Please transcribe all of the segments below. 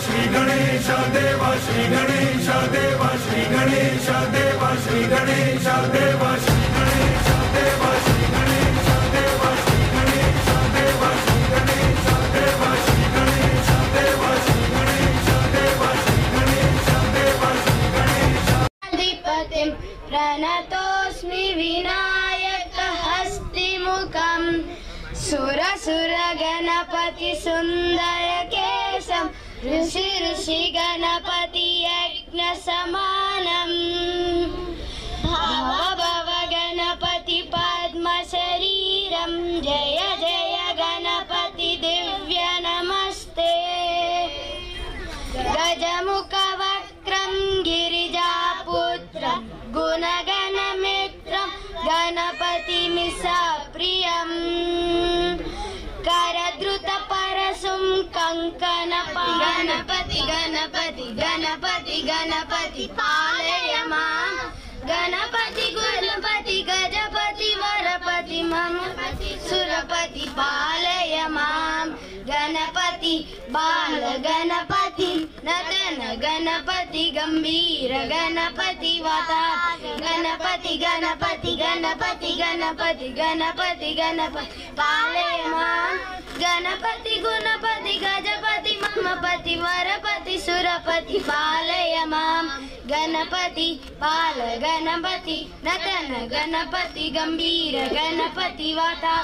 श्री गणेश देवा श्री गणेश देवा श्री गणेश देवा श्री गणेश देवा श्री गणेश देवा श्री गणेश देवा श्री गणेश देवा श्री गणेश देवा श्री गणेश देवा श्री गणेश देवा श्री गणेश देवा श्री गणेश अधिपतिं प्रणतोऽस्मि विनायक हस्तिमुखं सुरसुर गणपति सुंदर केशं ऋषि ऋषि गणपति यज्ञ समानं भव भव गणपति पद्म शरीरं जय जय गणपति दिव्य नमस्ते गजमुख वक्रं गिरिजापुत्र गुणगण मित्रं गणपतिमिषप्रियं करद्रुत परशुं कंकण गणपति गणपति गणपति गणपति पालय मां गणपति गुणपति गजपति वरपति ममपति सुरपति पालय मां गणपति बाल गणपति नतन गणपति गंभीर गणपति वाता गणपति गणपति गणपति गणपति गणपति गणपति पालय मां गणपति गुणपति गजपति ममपति वरपति सुरपति पालय मां गणपति बाल गणपति नतन गणपति गंभीर गणपति वाता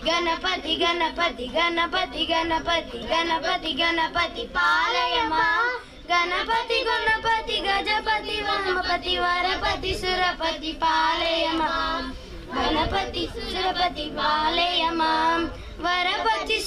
गणपति गणपति गणपति गणपति गणपति गणपति पालय मां गणपति गुणपति गजपति ममपति वरपति सुरपति पालय मां गणपति सुरपति पालय मां वरपति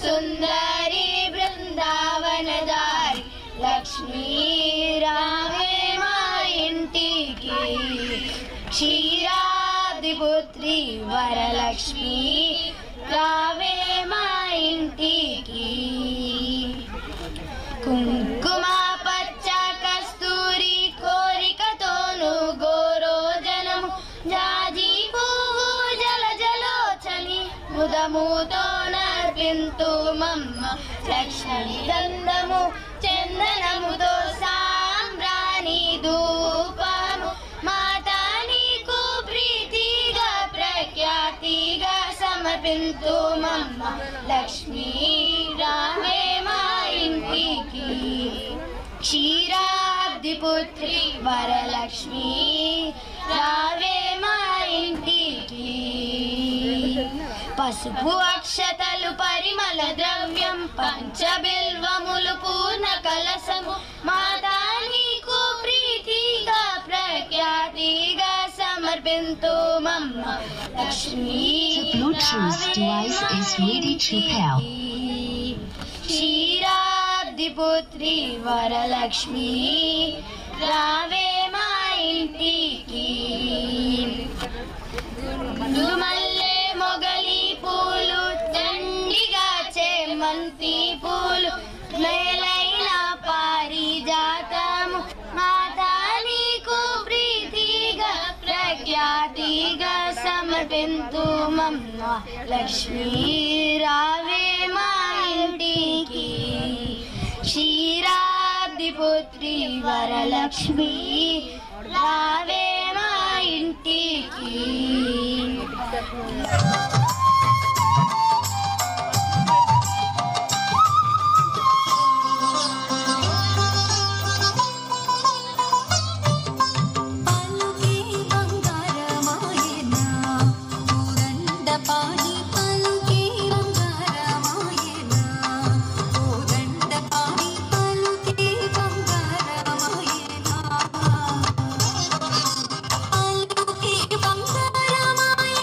సుందరి బృందావనదారి లక్ష్మీ రావే మా ఇంటికి క్షీరాబ్దిపుత్రి వరలక్ష్మి రావే మా ఇంటికి కుంకుమ పచ్చ కస్తూరి కోరికతోను గోరోజనము జాజి పువ్వు జల జలోచని ముదముతో నర్పింతు మమ్మ లక్ష్మీ గంధము చందనముతో సాంబ్రాణి ధూపము మాతా నీకు ప్రీతిగా ప్రఖ్యాతిగా సమర్పింతు మమ్మ లక్ష్మీ రావే మా ఇంటికి క్షీరాబ్దిపుత్రి వరలక్ష్మి రావే మా ఇంటికి పసుపు అక్షతలు పరిమళ ద్రవ్యం పంచబిల్వములు పూర్ణ కలసము మాతా నీకు ప్రీతిగా ప్రఖ్యాతిగా సమర్పింతు మమ్మ లక్ష్మీ క్షీరాబ్దిపుత్రి వరలక్ష్మి రావే మా ఇంటికి గుండుమల్లె మొగలి పూలు దండిగా చేమంతి పూలు మేలైన పారిజాతము మాతా నీకు ప్రీతిగా ప్రఖ్యాతిగా సమర్పింతు మమ్మ లక్ష్మీ రావే మా ఇంటికి క్షీరాబ్దిపుత్రి వరలక్ష్మి రావే మా ఇంటికి బంగారమాయ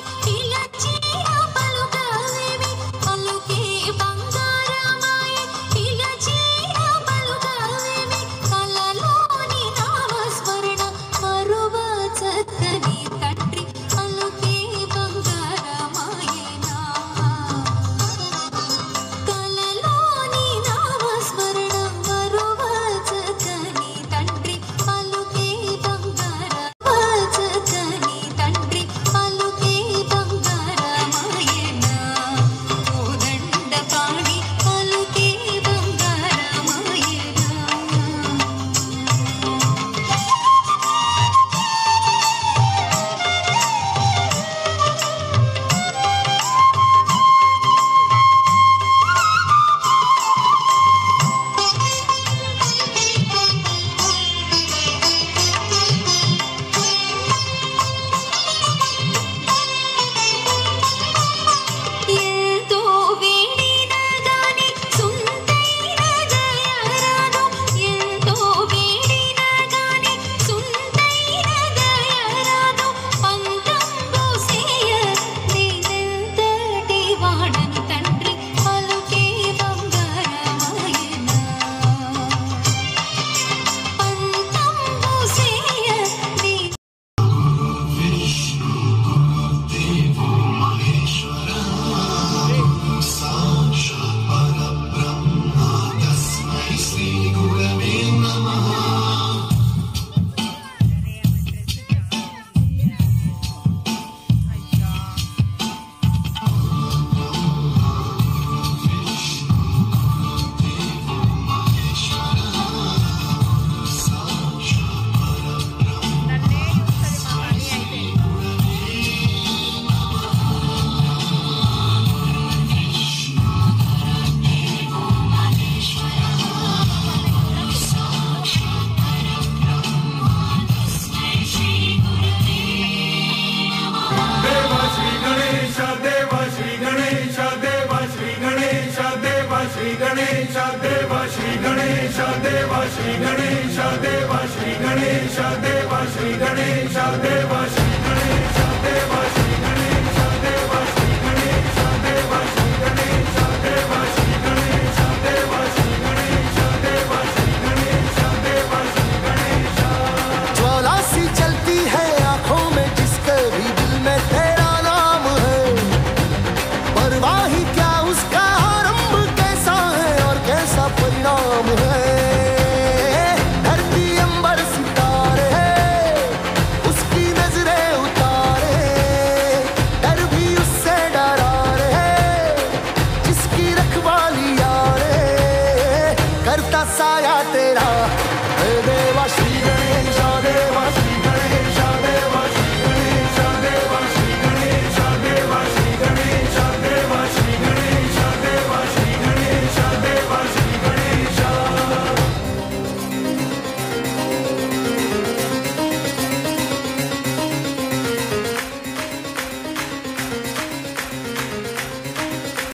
देवा श्री गणेश देवा श्री गणेश देवा श्री गणेश देवा श्री